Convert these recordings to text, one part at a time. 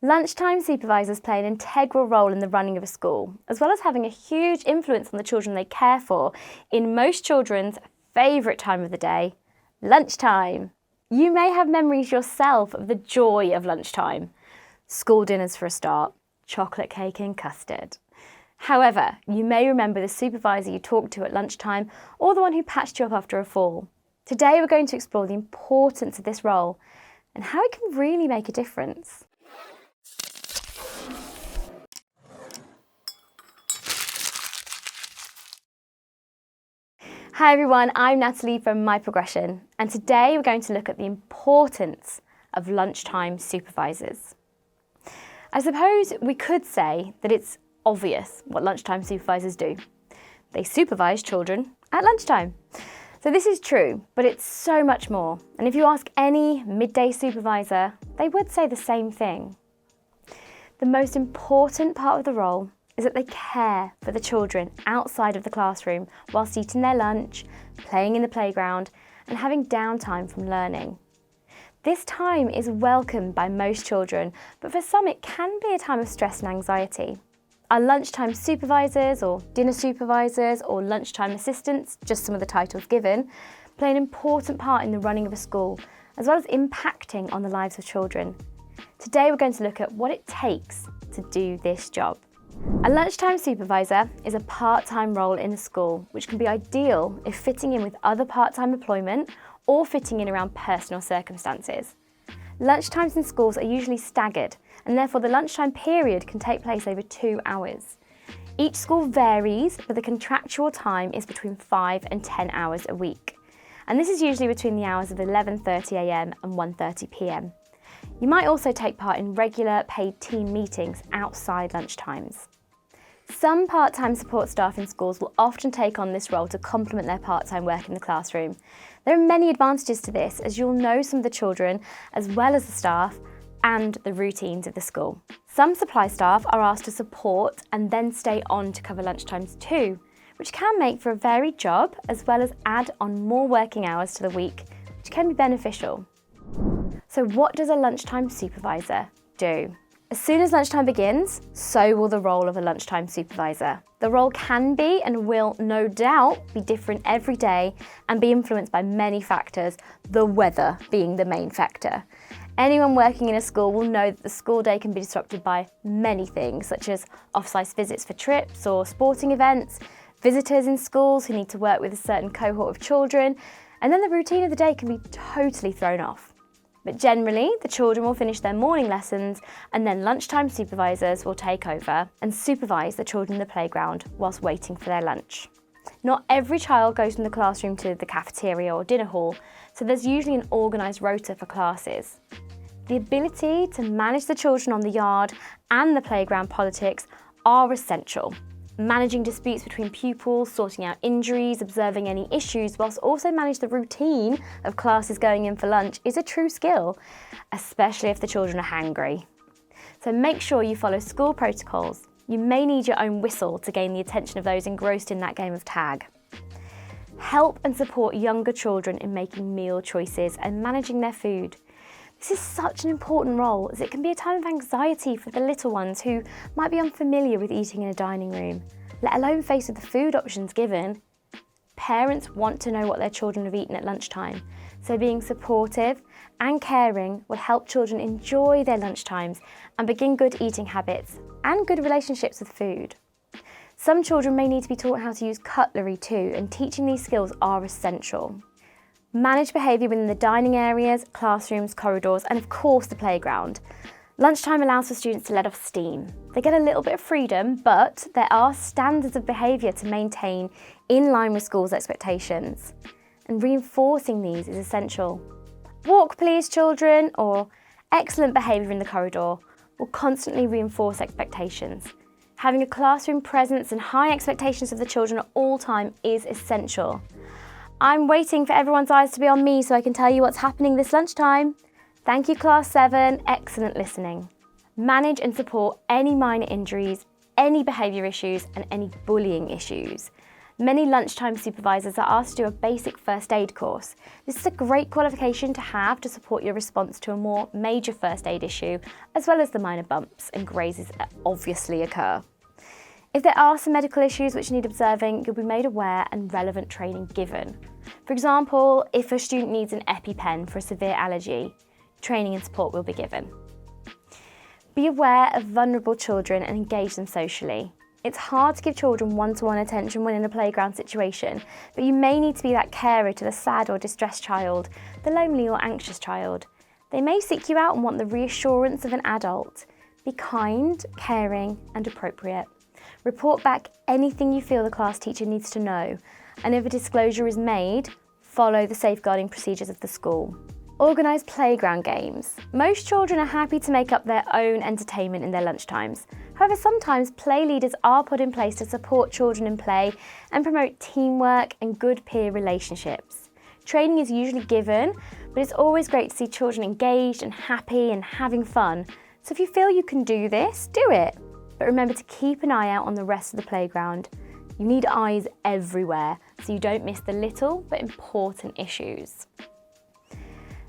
Lunchtime supervisors play an integral role in the running of a school, as well as having a huge influence on the children they care for in most children's favourite time of the day, lunchtime. You may have memories yourself of the joy of lunchtime. School dinners for a start, chocolate cake and custard. However, you may remember the supervisor you talked to at lunchtime or the one who patched you up after a fall. Today we're going to explore the importance of this role and how it can really make a difference. Hi everyone, I'm Natalie from My Progression, and today we're going to look at the importance of lunchtime supervisors. I suppose we could say that it's obvious what lunchtime supervisors do. They supervise children at lunchtime. So this is true, but it's so much more. And if you ask any midday supervisor, they would say the same thing. The most important part of the role is that they care for the children outside of the classroom whilst eating their lunch, playing in the playground, and having downtime from learning. This time is welcomed by most children, but for some it can be a time of stress and anxiety. Our lunchtime supervisors or dinner supervisors or lunchtime assistants, just some of the titles given, play an important part in the running of a school, as well as impacting on the lives of children. Today we're going to look at what it takes to do this job. A lunchtime supervisor is a part-time role in a school, which can be ideal if fitting in with other part-time employment or fitting in around personal circumstances. Lunchtimes in schools are usually staggered, and therefore the lunchtime period can take place over 2 hours. Each school varies, but the contractual time is between 5 and 10 hours a week. And this is usually between the hours of 11:30 a.m. and 1:30 p.m. You might also take part in regular paid team meetings outside lunchtimes. Some part-time support staff in schools will often take on this role to complement their part-time work in the classroom. There are many advantages to this, as you'll know some of the children as well as the staff and the routines of the school. Some supply staff are asked to support and then stay on to cover lunchtimes too, which can make for a varied job as well as add on more working hours to the week, which can be beneficial. So what does a lunchtime supervisor do? As soon as lunchtime begins, so will the role of a lunchtime supervisor. The role can be and will no doubt be different every day and be influenced by many factors, the weather being the main factor. Anyone working in a school will know that the school day can be disrupted by many things, such as off-site visits for trips or sporting events, visitors in schools who need to work with a certain cohort of children, and then the routine of the day can be totally thrown off. But generally, the children will finish their morning lessons and then lunchtime supervisors will take over and supervise the children in the playground whilst waiting for their lunch. Not every child goes from the classroom to the cafeteria or dinner hall, so there's usually an organised rota for classes. The ability to manage the children on the yard and the playground politics are essential. Managing disputes between pupils, sorting out injuries, observing any issues, whilst also manage the routine of classes going in for lunch is a true skill, especially if the children are hangry. So make sure you follow school protocols. You may need your own whistle to gain the attention of those engrossed in that game of tag. Help and support younger children in making meal choices and managing their food. This is such an important role, as it can be a time of anxiety for the little ones who might be unfamiliar with eating in a dining room, let alone faced with the food options given. Parents want to know what their children have eaten at lunchtime, so being supportive and caring will help children enjoy their lunchtimes and begin good eating habits and good relationships with food. Some children may need to be taught how to use cutlery too, and teaching these skills are essential. Manage behaviour within the dining areas, classrooms, corridors, and of course the playground. Lunchtime allows for students to let off steam. They get a little bit of freedom, but there are standards of behaviour to maintain in line with school's expectations. And reinforcing these is essential. Walk please children, or excellent behaviour in the corridor will constantly reinforce expectations. Having a classroom presence and high expectations of the children at all time is essential. I'm waiting for everyone's eyes to be on me so I can tell you what's happening this lunchtime. Thank you, Class 7. Excellent listening. Manage and support any minor injuries, any behaviour issues and any bullying issues. Many lunchtime supervisors are asked to do a basic first aid course. This is a great qualification to have to support your response to a more major first aid issue, as well as the minor bumps and grazes that obviously occur. If there are some medical issues which need observing, you'll be made aware and relevant training given. For example, if a student needs an EpiPen for a severe allergy, training and support will be given. Be aware of vulnerable children and engage them socially. It's hard to give children one-to-one attention when in a playground situation, but you may need to be that carer to the sad or distressed child, the lonely or anxious child. They may seek you out and want the reassurance of an adult. Be kind, caring and appropriate. Report back anything you feel the class teacher needs to know, and if a disclosure is made, follow the safeguarding procedures of the school. Organise playground games. Most children are happy to make up their own entertainment in their lunchtimes. However, sometimes play leaders are put in place to support children in play and promote teamwork and good peer relationships. Training is usually given, but it's always great to see children engaged and happy and having fun. So if you feel you can do this, do it. But remember to keep an eye out on the rest of the playground. You need eyes everywhere so you don't miss the little but important issues.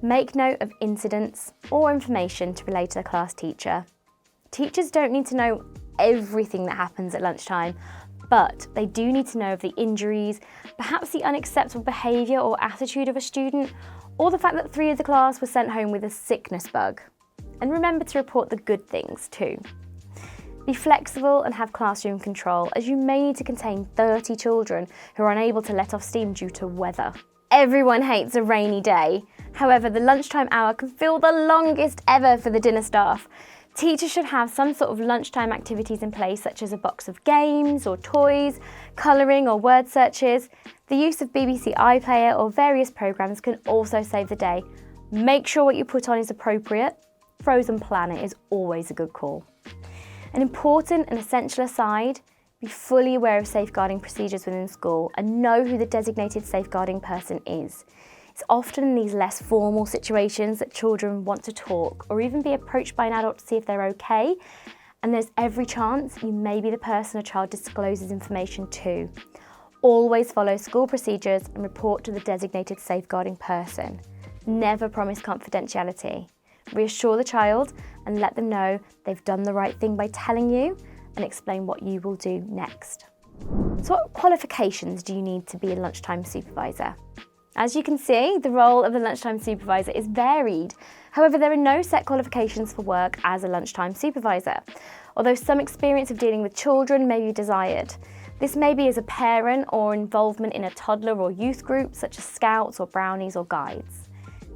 Make note of incidents or information to relay to the class teacher. Teachers don't need to know everything that happens at lunchtime, but they do need to know of the injuries, perhaps the unacceptable behaviour or attitude of a student, or the fact that 3 of the class were sent home with a sickness bug. And remember to report the good things too. Be flexible and have classroom control, as you may need to contain 30 children who are unable to let off steam due to weather. Everyone hates a rainy day. However, the lunchtime hour can feel the longest ever for the dinner staff. Teachers should have some sort of lunchtime activities in place, such as a box of games or toys, colouring or word searches. The use of BBC iPlayer or various programmes can also save the day. Make sure what you put on is appropriate. Frozen Planet is always a good call. An important and essential aside, be fully aware of safeguarding procedures within school and know who the designated safeguarding person is. It's often in these less formal situations that children want to talk or even be approached by an adult to see if they're okay, and there's every chance you may be the person a child discloses information to. Always follow school procedures and report to the designated safeguarding person. Never promise confidentiality. Reassure the child and let them know they've done the right thing by telling you, and explain what you will do next. So what qualifications do you need to be a lunchtime supervisor? As you can see, the role of the lunchtime supervisor is varied. However, there are no set qualifications for work as a lunchtime supervisor, although some experience of dealing with children may be desired. This may be as a parent or involvement in a toddler or youth group, such as scouts or brownies or guides.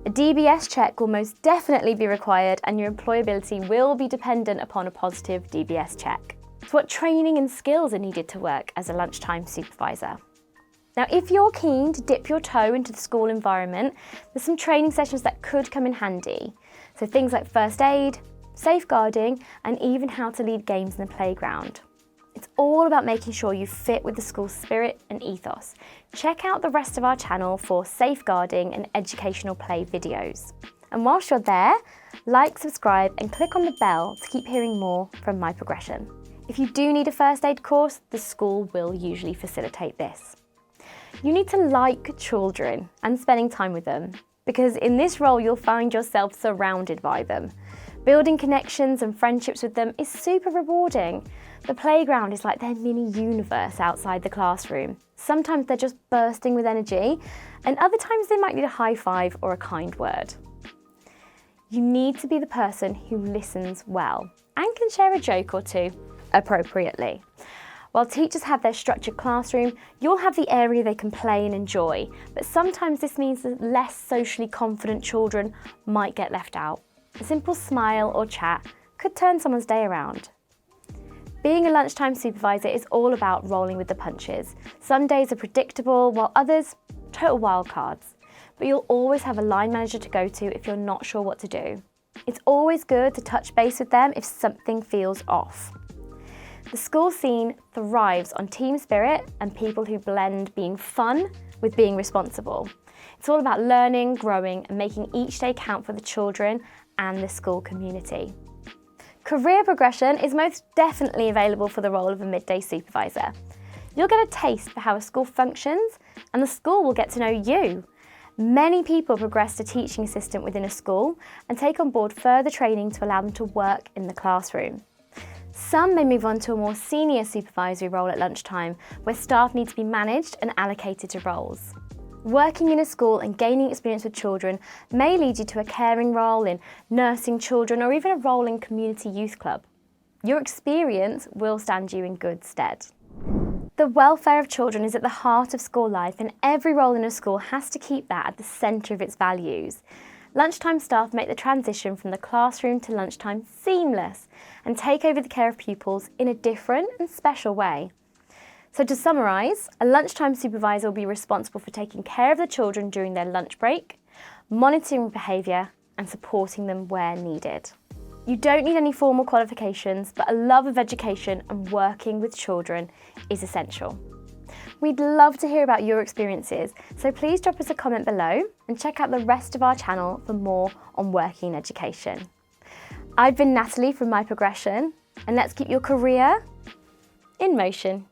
A DBS check will most definitely be required, and your employability will be dependent upon a positive DBS check. So what training and skills are needed to work as a lunchtime supervisor? Now, if you're keen to dip your toe into the school environment, there's some training sessions that could come in handy. So things like first aid, safeguarding, and even how to lead games in the playground. It's all about making sure you fit with the school spirit and ethos. Check out the rest of our channel for safeguarding and educational play videos. And whilst you're there, like, subscribe, and click on the bell to keep hearing more from My Progression. If you do need a first aid course, the school will usually facilitate this. You need to like children and spending time with them, because in this role you'll find yourself surrounded by them. Building connections and friendships with them is super rewarding. The playground is like their mini universe outside the classroom. Sometimes they're just bursting with energy, and other times they might need a high five or a kind word. You need to be the person who listens well and can share a joke or two appropriately. While teachers have their structured classroom, you'll have the area they can play and enjoy, but sometimes this means that less socially confident children might get left out. A simple smile or chat could turn someone's day around. Being a lunchtime supervisor is all about rolling with the punches. Some days are predictable, while others, total wildcards. But you'll always have a line manager to go to if you're not sure what to do. It's always good to touch base with them if something feels off. The school scene thrives on team spirit and people who blend being fun with being responsible. It's all about learning, growing, and making each day count for the children and the school community. Career progression is most definitely available for the role of a midday supervisor. You'll get a taste for how a school functions, and the school will get to know you. Many people progress to teaching assistant within a school and take on board further training to allow them to work in the classroom. Some may move on to a more senior supervisory role at lunchtime, where staff need to be managed and allocated to roles. Working in a school and gaining experience with children may lead you to a caring role in nursing children or even a role in community youth club. Your experience will stand you in good stead. The welfare of children is at the heart of school life, and every role in a school has to keep that at the centre of its values. Lunchtime staff make the transition from the classroom to lunchtime seamless and take over the care of pupils in a different and special way. So to summarise, a lunchtime supervisor will be responsible for taking care of the children during their lunch break, monitoring behaviour and supporting them where needed. You don't need any formal qualifications, but a love of education and working with children is essential. We'd love to hear about your experiences, so please drop us a comment below and check out the rest of our channel for more on working in education. I've been Natalie from My Progression, and let's keep your career in motion.